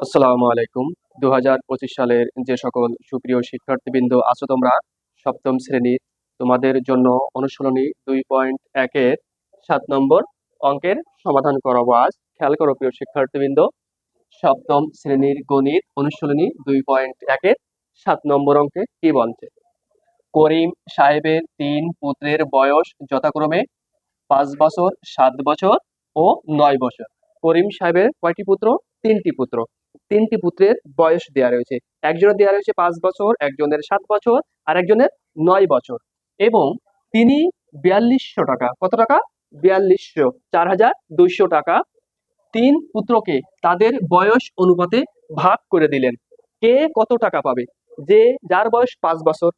আসসালামু আলাইকুম। 2025 সালের যে সকল সুপ্রিয় শিক্ষার্থীবৃন্দ আছো তোমরা সপ্তম শ্রেণীর, তোমাদের জন্য অনুশীলনী 2.1 এর 7 নম্বর অঙ্কের সমাধান করাবো আজ। খেয়াল করো প্রিয় শিক্ষার্থীবৃন্দ, সপ্তম শ্রেণীর গণিত অনুশীলনী 2.1 এর 7 নম্বর অঙ্কে কি বলছে? করিম সাহেবের 3 পুত্রের বয়স যথাক্রমে 5 বছর, 7 বছর ও 9 বছর। করিম সাহেবের কয়টি পুত্র? 3টি পুত্র। 3টি পুত্রের বয়স দেওয়া রয়েছে। একজনের দেওয়া রয়েছে 5 বছর, একজনের 7 বছর আর একজনের 9 বছর। এবং তিনি 4200 টাকা, কত টাকা? 4200, 4200 টাকা 3 পুত্রকে তাদের বয়স অনুপাতে ভাগ করে দিলেন। কে কত টাকা পাবে? যার বয়স 5 বছর,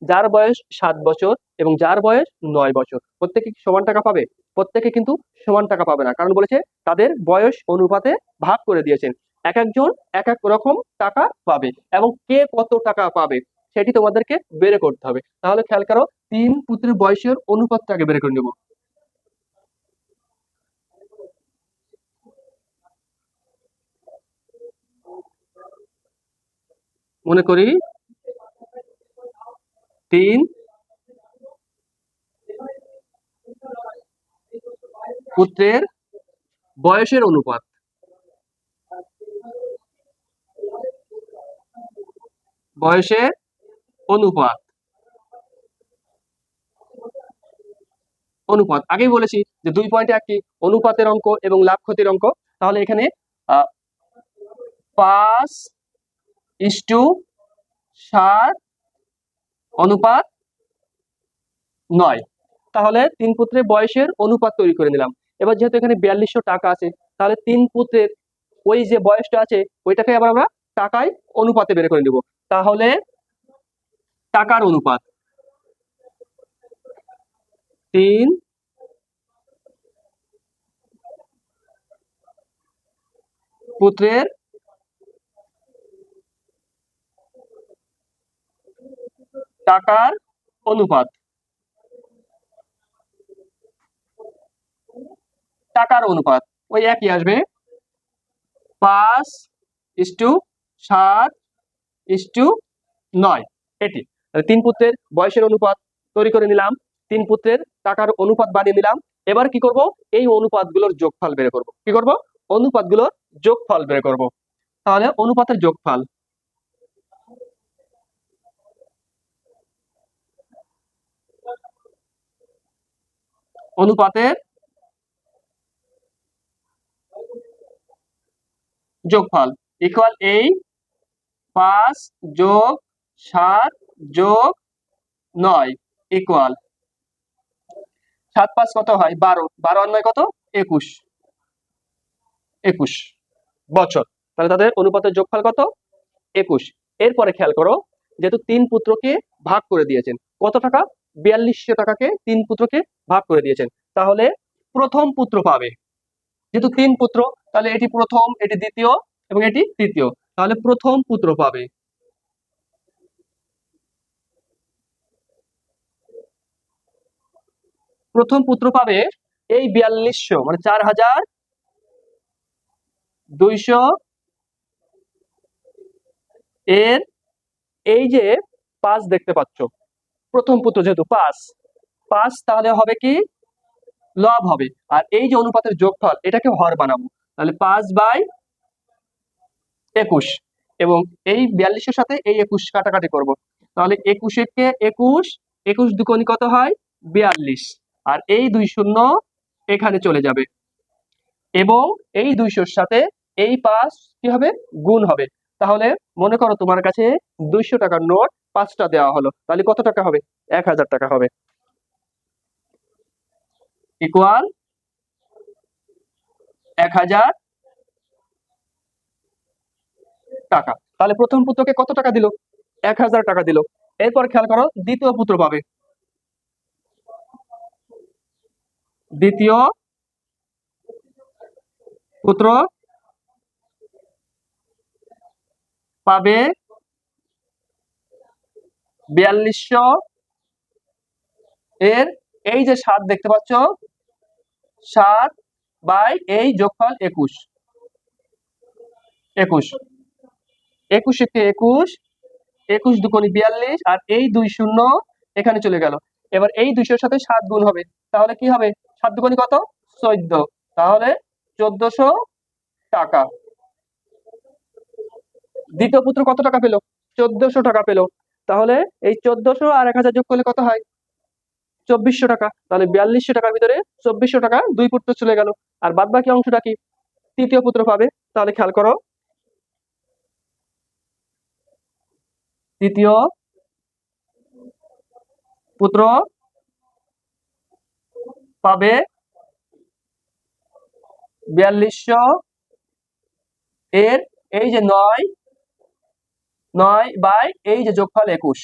যার বয়স 7 বছর এবং যার বয়স 9 বছর, প্রত্যেকে কি সমান টাকা পাবে? প্রত্যেকে কিন্তু সমান টাকা পাবে না, কারণ বলেছে তাদের বয়স অনুপাতে ভাগ করে দিয়েছেন। এক একজন এক এক রকম টাকা পাবে এবং কে কত টাকা পাবে সেটি তোমাদেরকে বের করতে হবে। তাহলে খেয়াল করো, 3 পুত্রের বয়সের অনুপাতটাকে বের করে নেব। মনে করি 3 পুত্রের বয়সের অনুপাত, বয়সের অনুপাত অনুপাত আগেই বলেছি যে 2.1 কি অনুপাতের অঙ্ক এবং লাভ ক্ষতির অঙ্ক। তাহলে এখানে 5:7 অনুপাত 9। তাহলে 3 পুত্রের বয়সের অনুপাত তৈরি করে নিলাম। এবার যেহেতু এখানে 4200 টাকা আছে, তাহলে 3 পুত্রের ওই যে বয়সটা আছে ওইটাকে আবার আমরা টাকায় অনুপাতে বের করে নেব। তাহলে টাকার অনুপাত, 3 পুত্রের টাকার অনুপাত, টাকার অনুপাত ওই একই আসবে, 5:7:9। এটি 3 পুত্রের বয়সের অনুপাত তৈরি করে নিলাম, 3 পুত্রের টাকার অনুপাত বানিয়ে নিলাম। এবার কি করব? এই অনুপাতগুলোর যোগফল বের করব। কি করব? অনুপাতগুলোর যোগফল বের করব। তাহলে অনুপাতের যোগফল, অনুপাতের যোগফল ইকুয়াল এই 5+7+9 ইকুয়াল 7 5 কত হয়? 12, 12 আর 9 কত? 21, 21 বছর। তাহলে তাদের অনুপাতের যোগফল কত? 21। এরপরে খেয়াল করো, যেহেতু 3 পুত্রকে ভাগ করে দিয়েছেন, কত টাকা? 4200 টাকাকে 3 পুত্রকে ভাগ করে দিয়েছেন। তাহলে প্রথম পুত্র পাবে, যেহেতু 3 পুত্র, তাহলে এটি প্রথম, এটি দ্বিতীয় এবং এটি তৃতীয়। তাহলে প্রথম পুত্র পাবে, প্রথম পুত্র পাবে এই 4200 মানে 4200 এর এই যে 5 দেখতে পাচ্ছ, প্রথম পুত্র যেহেতু 5, 5 তাহলে হবে কি? লব হবে। আর এই যে অনুপাতের যোগফল, এটাকে হর বানাবো। তাহলে 5/21 এবং এই 42-এর সাথে এই 21 কাটাকাটি করব। তাহলে 21 কে 21, 21 দুকোনি কত হয়? 42। আর এই 2 শূন্য এখানে চলে যাবে এবং এই 200-র সাথে এই 5 কি হবে? গুণ হবে। তাহলে মনে করো তোমার কাছে 200 টাকার নোট 5টা দেওয়া হলো, তাহলে কত টাকা হবে? 1000 টাকা হবে, ইকুয়াল 1000 টাকা। তাহলে প্রথম পুত্রকে কত টাকা দিল? 1000 টাকা দিল। এরপর খেয়াল করো, দ্বিতীয় পুত্র পাবে, দ্বিতীয় পুত্র পাবে 4200 এর এই যে 7 দেখতে পাচ্ছ, 7 বাই এই যোগফল 21, 21, 21 একে 21, 21 দুগুণে 42, আর এই 2 শূন্য এখানে চলে গেল। এবার এই 200-র সাথে 7 গুণ হবে, তাহলে কি হবে? 7 দুগুণে কত? 14, তাহলে 1400 টাকা। দ্বিতীয় পুত্র কত টাকা পেল? 1400 টাকা পেল। তাহলে এই 1400 আর 1000 যোগ করলে কত হয়? 2400 টাকা। তাহলে 4200 টাকার ভিতরে 2400 টাকা দুই পুত্র চলে গেল। আর বাদ বাকি অংশটা কি? তৃতীয় পুত্র পাবে। তাহলে খেয়াল করো, তৃতীয় পুত্র পাবে 4200 এর এই যে 9 বাই এই যে যোগফল 21।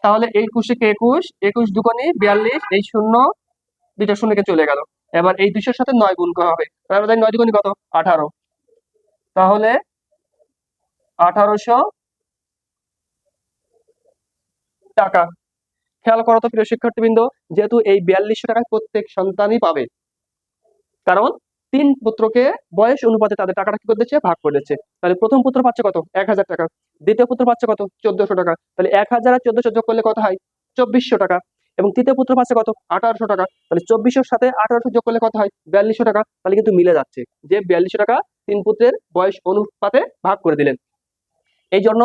তাহলে 21 কে 21, 21 দুগুণে 42, এই শূন্য দুইটা শূন্যকে চলে গেল। এবার এই 200-র সাথে 9 গুণ করা হবে, তাহলে 9 দুগুণে কত? 18। তাহলে 1800 টাকা। খেয়াল করো তো প্রিয় শিক্ষার্থীবৃন্দ, যেহেতু এই 4200 টাকা প্রত্যেক সন্তানই পাবে, কারণ 3 পুত্রকে বয়স অনুপাতে তাদের টাকাটা কি করে দিচ্ছে? ভাগ করে দিচ্ছে। তাহলে প্রথম পুত্র পাচ্ছে কত? 1000 টাকা। দ্বিতীয় পুত্র পাচ্ছে কত? 1400 টাকা। তাহলে 1000 আর 1400 যোগ করলে কত হয়? 2400 টাকা। এবং তৃতীয় পুত্র পাচ্ছে কত? 1800 টাকা। তাহলে 2400-র সাথে 1800 যোগ করলে কত হয়? 4200 টাকা। তাহলে কিন্তু মিলে যাচ্ছে যে 4200 টাকা 3 পুত্রের বয়স অনুপাতে ভাগ করে দিলেন। এই জন্য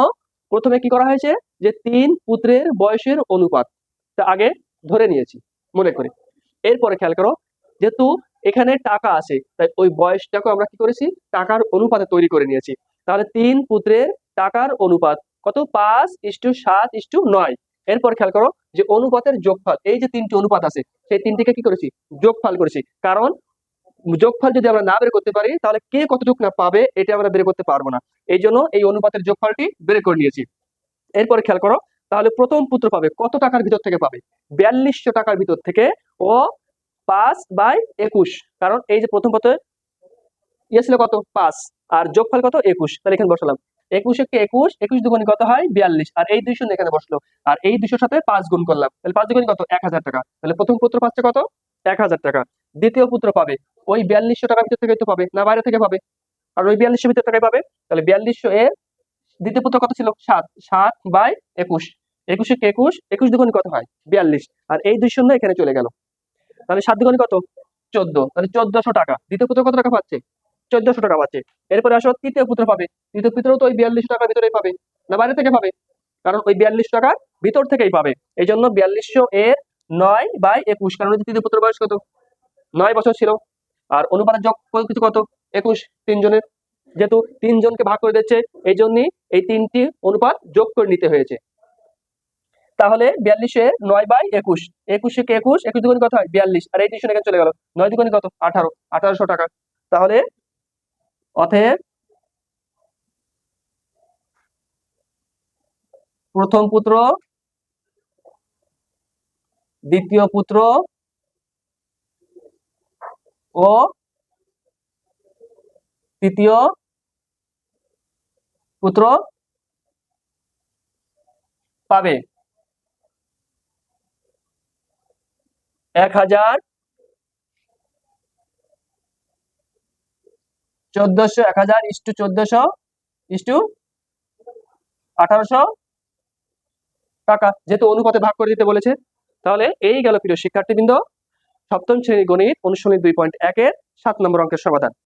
প্রথমে কি করা হয়েছে? যে 3 পুত্রের বয়সের অনুপাত আগে ধরে নিয়েছি মনে করে। এরপরে খেয়াল করো, যেহেতু এখানে টাকা আছে, তাই ওই বয়সটাকে আমরা কি করেছি? টাকার অনুপাতে তৈরি করে নিয়েছি। তাহলে 3 পুত্রের টাকার অনুপাত কত? 5:7:9। এরপর খেয়াল করো যে অনুপাতের যোগফল, এই যে 3টি অনুপাত আছে সেই 3টিকে কি করেছি? যোগফল করেছি। কারণ যোগফল যদি আমরা না বের করতে পারি, তাহলে কে কতটুকু না পাবে এটা আমরা বের করতে পারবো না। এই জন্য এই অনুপাতের যোগফলটি বের করে নিয়েছি। এরপরে খেয়াল করো, তাহলে প্রথম পুত্র পাবে কত টাকার ভিতর থেকে? পাবে 4200 টাকার ভিতর থেকে। ও 5/21, কারণ এই যে প্রথম পথে ইয়ে ছিল কত? 5, আর যোগফল কত? 21। তাহলে এখানে বসালাম 21 কে 21, 21 দুগুণে কত হয়? 42, আর এই 200 এখানে বসলো, আর এই 200-র সাথে 5 গুণ করলাম, তাহলে 5 দুগুণে কত? 1000 টাকা। তাহলে প্রথম পুত্র পাচ্ছে কত? 1000 টাকা। দ্বিতীয় পুত্র পাবে ওই 4200 টাকার ভিতর থেকে তো পাবে না, বাইরে থেকে পাবে, আর ওই 4200 ভিতর টাকায় পাবে। তাহলে 4200 এর দ্বিতীয় পুত্র কত ছিল? 7, 7/21, 21 কে 21, 21 দুগুণে কত হয়? 42, আর এই 2 শূন্য এখানে চলে গেল। তাহলে 7 দুগুণে কত? 14, তাহলে 1400 টাকা। দ্বিতীয় পুত্র কত টাকা পাচ্ছে? 1400 টাকা পাচ্ছে। এরপরে আসো তৃতীয় পুত্র পাবে, তৃতীয় পুত্র তো ওই 4200 টাকার ভিতরেই পাবে না বাইরে থেকে পাবে? কারণ ওই 42 টাকার ভিতর থেকেই পাবে। এই জন্য 4200 এর 9/21, কারণ তৃতীয় পুত্র বয়স কত? 9 বছর ছিল। আর অনুপাতের যোগ কিছু কত? 21, 3 জনের। যেহেতু 3 জনকে ভাগ করে দিচ্ছে, এই জন্যই এই 3টি অনুপাত যোগ করে নিতে হয়েছে। তাহলে 42 এর 9/21, 21 কে 21, 21 দুগুণে কত হয়? 42, আর এই 200 এখানে চলে গেল। 9 দুগুণে কত? 18, 1800 টাকা। তাহলে অতএব প্রথম পুত্র, দ্বিতীয় পুত্র ও তৃতীয় পুত্র পাবে 1000, 1400, 1000:1400:1800 টাকা, যেহেতু অনুপাতে ভাগ করে দিতে বলেছে। তাহলে এই গেল প্রিয় শিক্ষার্থীবৃন্দ সপ্তম শ্রেণীর গণিত অনুশীলনী 2.1 এর 7 নম্বর অঙ্কের সমাধান।